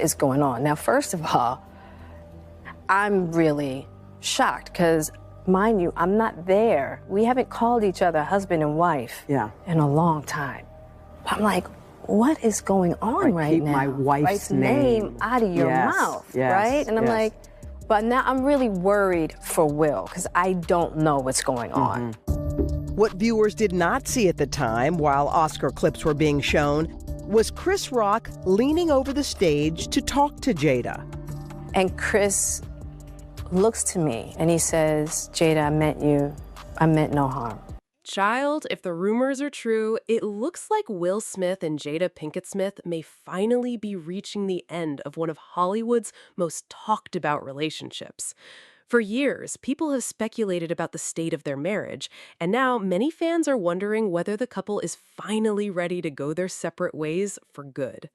is going on. Now, first of all, I'm really shocked because, mind you, I'm not there. We haven't called each other husband and wife in a long time. But I'm like, what is going on right now? Keep my wife's name out of your mouth, right? And I'm like, but now I'm really worried for Will because I don't know what's going on. What viewers did not see at the time, while Oscar clips were being shown, was Chris Rock leaning over the stage to talk to Jada. And Chris looks to me and he says, Jada, I meant no harm. Child, if the rumors are true, it looks like Will Smith and Jada Pinkett Smith may finally be reaching the end of one of Hollywood's most talked about relationships. For years, people have speculated about the state of their marriage, and now many fans are wondering whether the couple is finally ready to go their separate ways for good.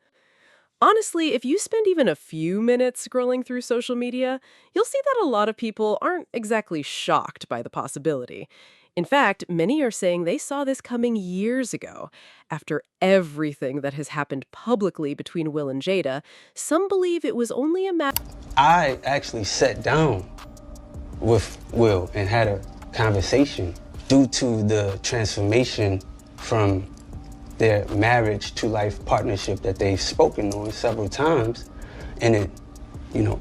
Honestly, if you spend even a few minutes scrolling through social media, you'll see that a lot of people aren't exactly shocked by the possibility. In fact, many are saying they saw this coming years ago. After everything that has happened publicly between Will and Jada, some believe it was only a matter. I actually sat down with Will and had a conversation due to the transformation from their marriage to life partnership that they've spoken on several times, and it,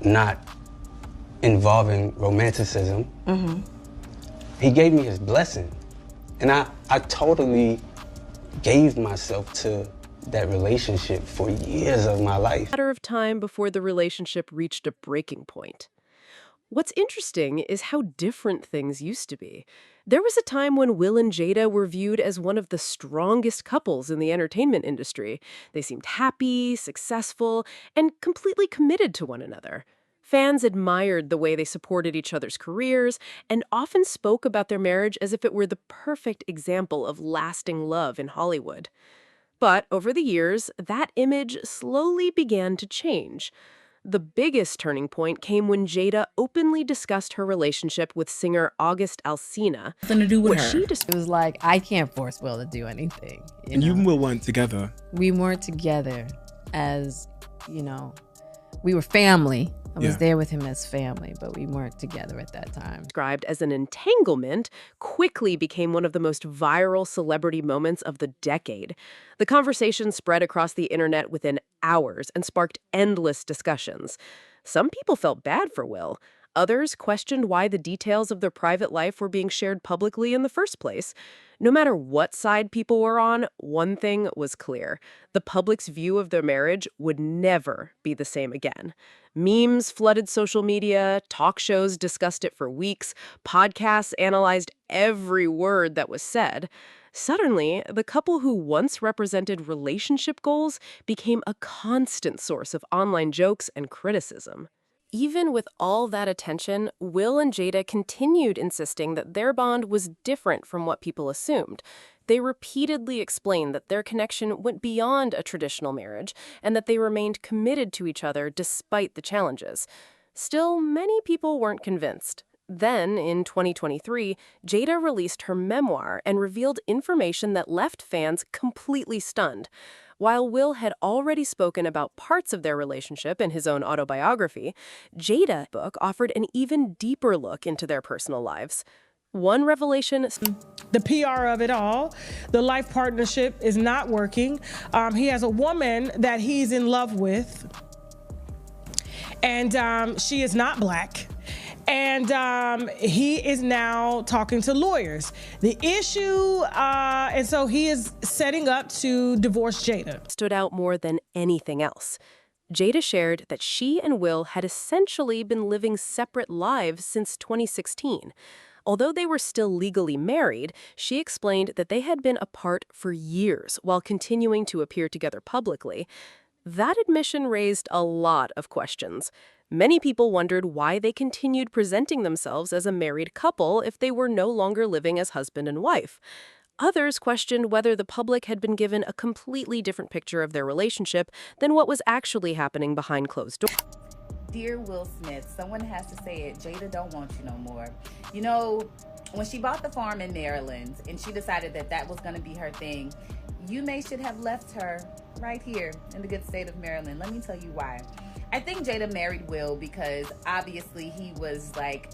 not involving romanticism. He gave me his blessing, and I totally gave myself to that relationship for years of my life. Matter of time before the relationship reached a breaking point. What's interesting is how different things used to be. There was a time when Will and Jada were viewed as one of the strongest couples in the entertainment industry. They seemed happy, successful, and completely committed to one another. Fans admired the way they supported each other's careers and often spoke about their marriage as if it were the perfect example of lasting love in Hollywood. But over the years, that image slowly began to change. The biggest turning point came when Jada openly discussed her relationship with singer August Alsina. Nothing to do with her. It was like, I can't force Will to do anything. And you and Will weren't together. We weren't together as, we were family. I was there with him as family, but we weren't together at that time. Described as an entanglement, quickly became one of the most viral celebrity moments of the decade. The conversation spread across the internet within hours and sparked endless discussions. Some people felt bad for Will. Others questioned why the details of their private life were being shared publicly in the first place. No matter what side people were on, one thing was clear. The public's view of their marriage would never be the same again. Memes flooded social media, talk shows discussed it for weeks, podcasts analyzed every word that was said. Suddenly, the couple who once represented relationship goals became a constant source of online jokes and criticism. Even with all that attention, Will and Jada continued insisting that their bond was different from what people assumed. They repeatedly explained that their connection went beyond a traditional marriage and that they remained committed to each other despite the challenges. Still, many people weren't convinced. Then, in 2023, Jada released her memoir and revealed information that left fans completely stunned. While Will had already spoken about parts of their relationship in his own autobiography, Jada's book offered an even deeper look into their personal lives. One revelation... The PR of it all, the life partnership is not working. He has a woman that he's in love with, and she is not Black. And he is now talking to lawyers. The issue, and so he is setting up to divorce Jada. Stood out more than anything else. Jada shared that she and Will had essentially been living separate lives since 2016. Although they were still legally married, she explained that they had been apart for years while continuing to appear together publicly. That admission raised a lot of questions. Many people wondered why they continued presenting themselves as a married couple if they were no longer living as husband and wife. Others questioned whether the public had been given a completely different picture of their relationship than what was actually happening behind closed doors. Dear Will Smith, someone has to say it. Jada don't want you no more. When she bought the farm in Maryland and she decided that that was going to be her thing, you should have left her right here in the good state of Maryland. Let me tell you why. I think Jada married Will because obviously he was like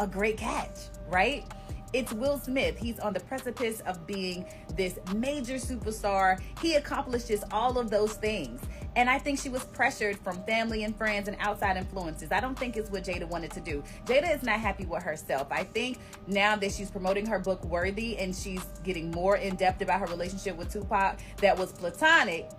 a great catch, right? It's Will Smith. He's on the precipice of being this major superstar. He accomplishes all of those things. And I think she was pressured from family and friends and outside influences. I don't think it's what Jada wanted to do. Jada is not happy with herself. I think now that she's promoting her book Worthy and she's getting more in depth about her relationship with Tupac that was platonic.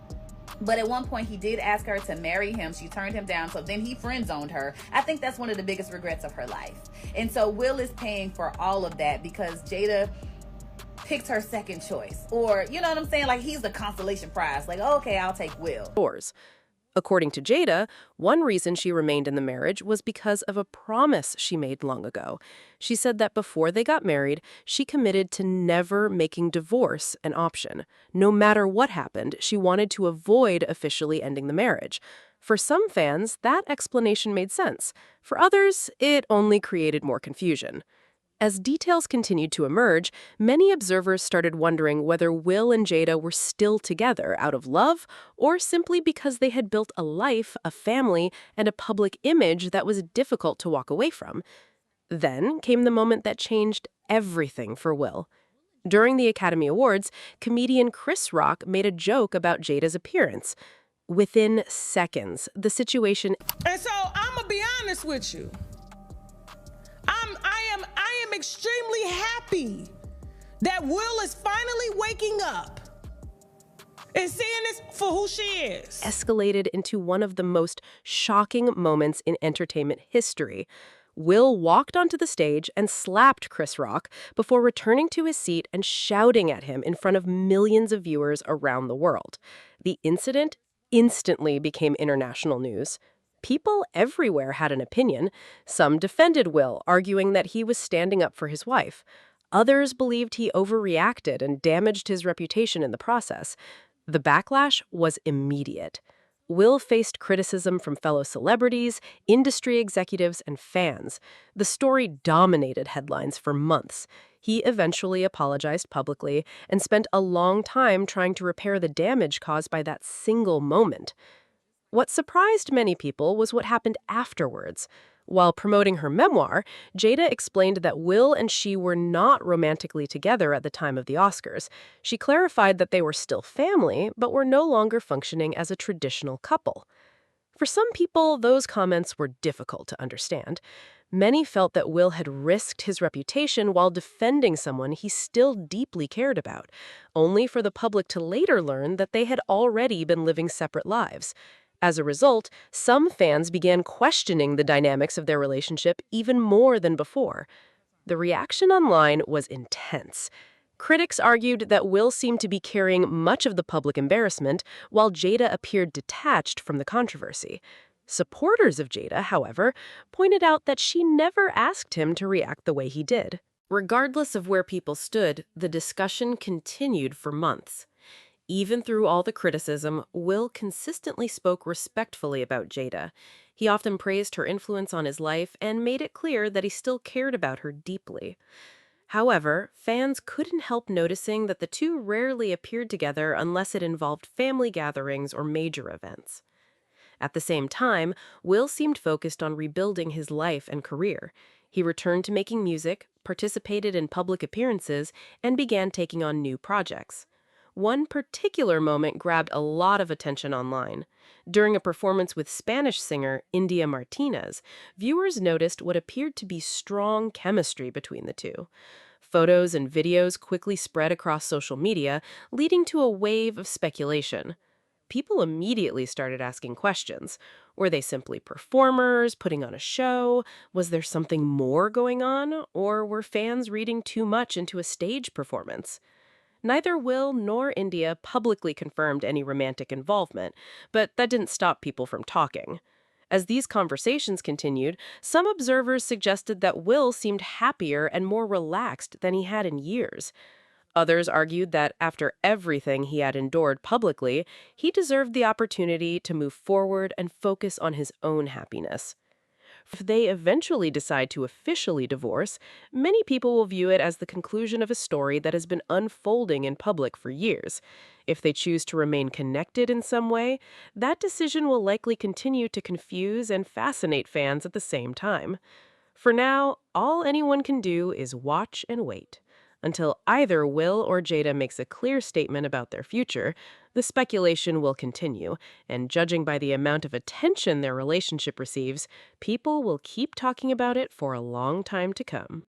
But at one point, he did ask her to marry him. She turned him down, so then he friend-zoned her. I think that's one of the biggest regrets of her life. And so Will is paying for all of that because Jada picked her second choice. Or, you know what I'm saying? Like, he's the consolation prize. Like, okay, I'll take Will. According to Jada, one reason she remained in the marriage was because of a promise she made long ago. She said that before they got married, she committed to never making divorce an option. No matter what happened, she wanted to avoid officially ending the marriage. For some fans, that explanation made sense. For others, it only created more confusion. As details continued to emerge, many observers started wondering whether Will and Jada were still together out of love or simply because they had built a life, a family, and a public image that was difficult to walk away from. Then came the moment that changed everything for Will. During the Academy Awards, comedian Chris Rock made a joke about Jada's appearance. Within seconds, the situation... And so I'm going to be honest with you. I am extremely happy that Will is finally waking up and seeing this for who she is. Escalated into one of the most shocking moments in entertainment history. Will walked onto the stage and slapped Chris Rock before returning to his seat and shouting at him in front of millions of viewers around the world. The incident instantly became international news. People everywhere had an opinion. Some defended Will, arguing that he was standing up for his wife. Others believed he overreacted and damaged his reputation in the process. The backlash was immediate. Will faced criticism from fellow celebrities, industry executives, and fans. The story dominated headlines for months. He eventually apologized publicly and spent a long time trying to repair the damage caused by that single moment. What surprised many people was what happened afterwards. While promoting her memoir, Jada explained that Will and she were not romantically together at the time of the Oscars. She clarified that they were still family, but were no longer functioning as a traditional couple. For some people, those comments were difficult to understand. Many felt that Will had risked his reputation while defending someone he still deeply cared about, only for the public to later learn that they had already been living separate lives. As a result, some fans began questioning the dynamics of their relationship even more than before. The reaction online was intense. Critics argued that Will seemed to be carrying much of the public embarrassment, while Jada appeared detached from the controversy. Supporters of Jada, however, pointed out that she never asked him to react the way he did. Regardless of where people stood, the discussion continued for months. Even through all the criticism, Will consistently spoke respectfully about Jada. He often praised her influence on his life and made it clear that he still cared about her deeply. However, fans couldn't help noticing that the two rarely appeared together unless it involved family gatherings or major events. At the same time, Will seemed focused on rebuilding his life and career. He returned to making music, participated in public appearances, and began taking on new projects. One particular moment grabbed a lot of attention online. During a performance with Spanish singer India Martinez, viewers noticed what appeared to be strong chemistry between the two. Photos and videos quickly spread across social media, leading to a wave of speculation. People immediately started asking questions. Were they simply performers, putting on a show? Was there something more going on? Or were fans reading too much into a stage performance? Neither Will nor India publicly confirmed any romantic involvement, but that didn't stop people from talking. As these conversations continued, some observers suggested that Will seemed happier and more relaxed than he had in years. Others argued that after everything he had endured publicly, he deserved the opportunity to move forward and focus on his own happiness. If they eventually decide to officially divorce, many people will view it as the conclusion of a story that has been unfolding in public for years. If they choose to remain connected in some way, that decision will likely continue to confuse and fascinate fans at the same time. For now, all anyone can do is watch and wait. Until either Will or Jada makes a clear statement about their future, the speculation will continue, and judging by the amount of attention their relationship receives, people will keep talking about it for a long time to come.